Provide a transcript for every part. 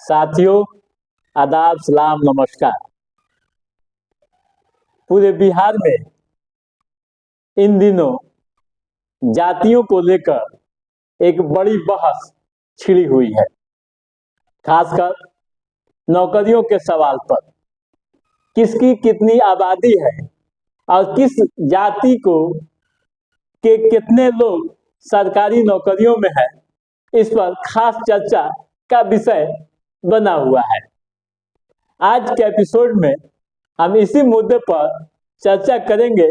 साथियों, आदाब, सलाम, नमस्कार। पूरे बिहार में इन दिनों जातियों को लेकर एक बड़ी बहस छिड़ी हुई है, खासकर नौकरियों के सवाल पर। किसकी कितनी आबादी है और किस जाति को के कितने लोग सरकारी नौकरियों में है, इस पर खास चर्चा का विषय बना हुआ है। आज के एपिसोड में हम इसी मुद्दे पर चर्चा करेंगे,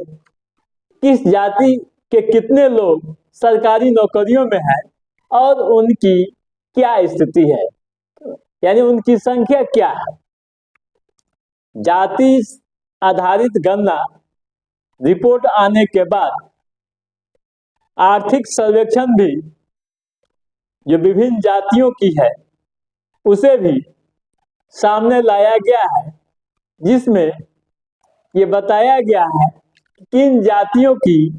किस जाति के कितने लोग सरकारी नौकरियों में हैं और उनकी क्या स्थिति है, यानी उनकी संख्या क्या है। जाति आधारित गणना रिपोर्ट आने के बाद आर्थिक सर्वेक्षण भी जो विभिन्न जातियों की है उसे भी सामने लाया गया है, जिसमें ये बताया गया है कि किन जातियों की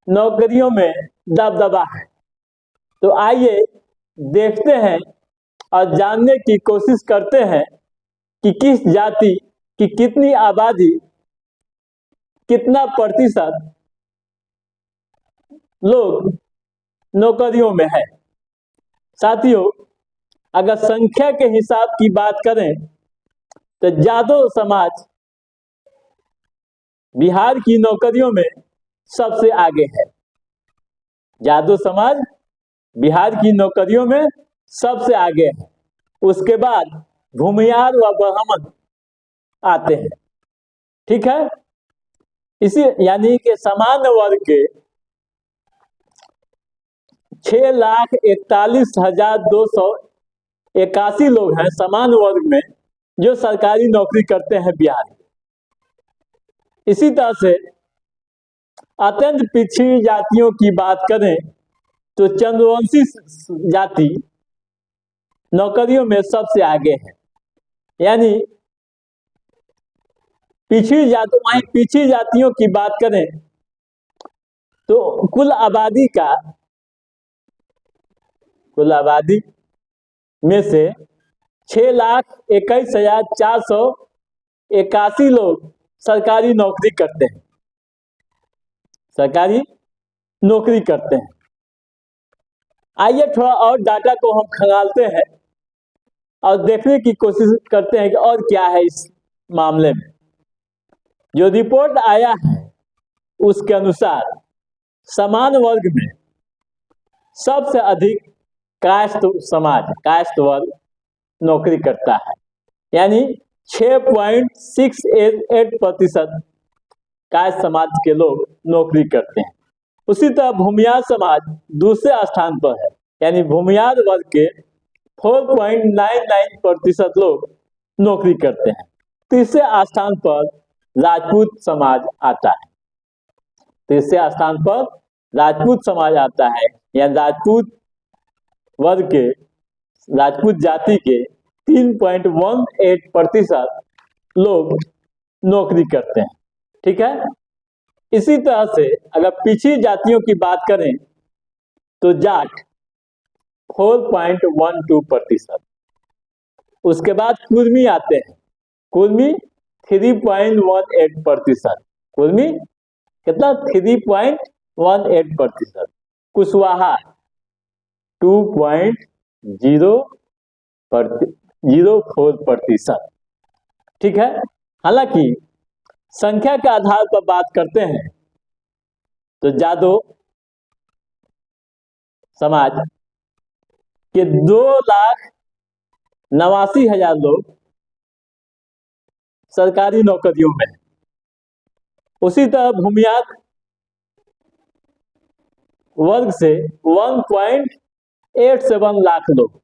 नौकरियों में दबदबा है। तो आइए देखते हैं और जानने की कोशिश करते हैं कि किस जाति की कितनी आबादी, कितना प्रतिशत लोग नौकरियों में है। साथियों, अगर संख्या के हिसाब की बात करें तो जादव समाज बिहार की नौकरियों में सबसे आगे है। जादव समाज बिहार की नौकरियों में सबसे आगे है। उसके बाद भूमियार व ब्राह्मण आते हैं। ठीक है, इसी यानी कि सामान्य वर्ग के 6,41,281 लोग हैं सामान्य वर्ग में, जो सरकारी नौकरी करते हैं बिहार में। इसी तरह से अत्यंत पिछड़ी जातियों की बात करें तो चंद्रवंशी जाति नौकरियों में सबसे आगे है। यानी पिछड़ी जातियों की बात करें तो कुल आबादी में से 6,21,481 लोग सरकारी नौकरी करते हैं। आइए थोड़ा और डाटा को हम खंगालते हैं और देखने की कोशिश करते हैं कि और क्या है इस मामले में। जो रिपोर्ट आया है उसके अनुसार समान वर्ग में सबसे अधिक कास्ट वर्ग नौकरी करता है, यानी 6.68% कास्ट समाज के लोग नौकरी करते हैं। उसी तरह भूमियार समाज दूसरे स्थान पर है, यानी भूमियार वर्ग के 4.99% लोग नौकरी करते हैं। तीसरे स्थान पर राजपूत समाज आता है। या राजपूत जाति के 3.18% लोग नौकरी करते हैं। ठीक है, इसी तरह से अगर पिछड़ी जातियों की बात करें तो जाट 4.12%। उसके बाद कुर्मी आते हैं, कुर्मी 3.18%। कुर्मी कितना? 3.18%। कुशवाहा 2.04%। ठीक है, हालांकि संख्या के आधार पर बात करते हैं तो जादव समाज के 2,89,000 लोग सरकारी नौकरियों में। उसी तरह भूमियार वर्ग से 1.87 लाख लोग।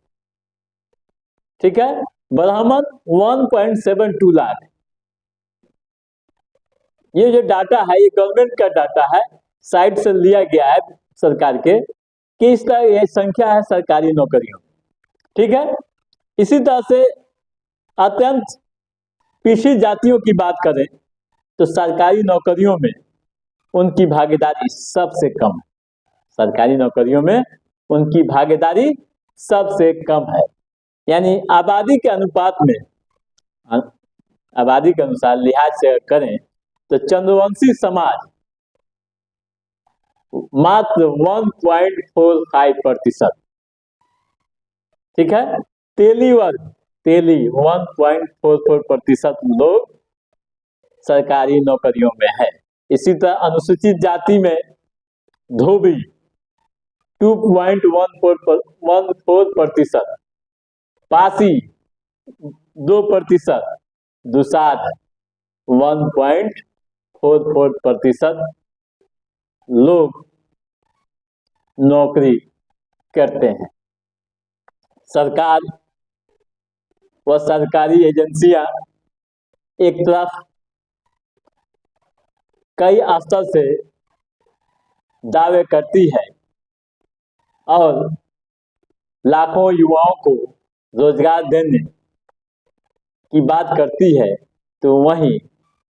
ठीक है, ब्राह्मण 1.72 लाख। ये जो डाटा है ये गवर्नमेंट का डाटा है, साइट से लिया गया है सरकार के, कि इस तरह यह संख्या है सरकारी नौकरियों। ठीक है, इसी तरह से अत्यंत पिछड़ी जातियों की बात करें तो सरकारी नौकरियों में उनकी भागीदारी सबसे कम है। सरकारी नौकरियों में उनकी भागीदारी सबसे कम है। यानी आबादी के अनुपात में, आबादी के अनुसार लिहाज से करें तो चंद्रवंशी समाज मात्र 1.45%, ठीक है। तेली वर्ग, तेली 1.44% लोग सरकारी नौकरियों में है। इसी तरह अनुसूचित जाति में धोबी 2.14%, पासी 2%, दुसाध 1.44% लोग नौकरी करते हैं। सरकार व सरकारी एजेंसियां एक तरफ कई स्तर से दावे करती है और लाखों युवाओं को रोजगार देने की बात करती है, तो वहीं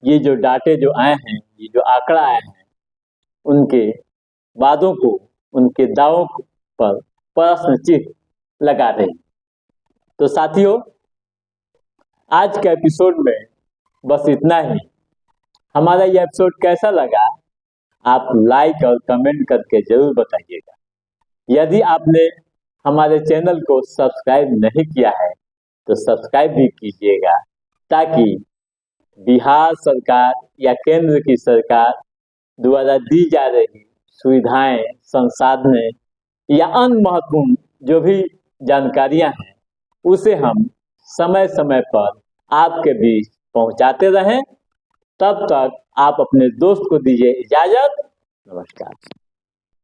ये जो डाटे जो आए हैं, ये जो आंकड़ा आए हैं, उनके वादों को, उनके दावों पर प्रश्न चिन्ह लगा रही। तो साथियों, आज के एपिसोड में बस इतना ही। हमारा यह एपिसोड कैसा लगा आप लाइक और कमेंट करके जरूर बताइएगा। यदि आपने हमारे चैनल को सब्सक्राइब नहीं किया है तो सब्सक्राइब भी कीजिएगा, ताकि बिहार सरकार या केंद्र की सरकार द्वारा दी जा रही सुविधाएं, संसाधन या अन्य महत्वपूर्ण जो भी जानकारियां हैं, उसे हम समय समय पर आपके बीच पहुंचाते रहें। तब तक आप अपने दोस्त को दीजिए इजाजत। नमस्कार।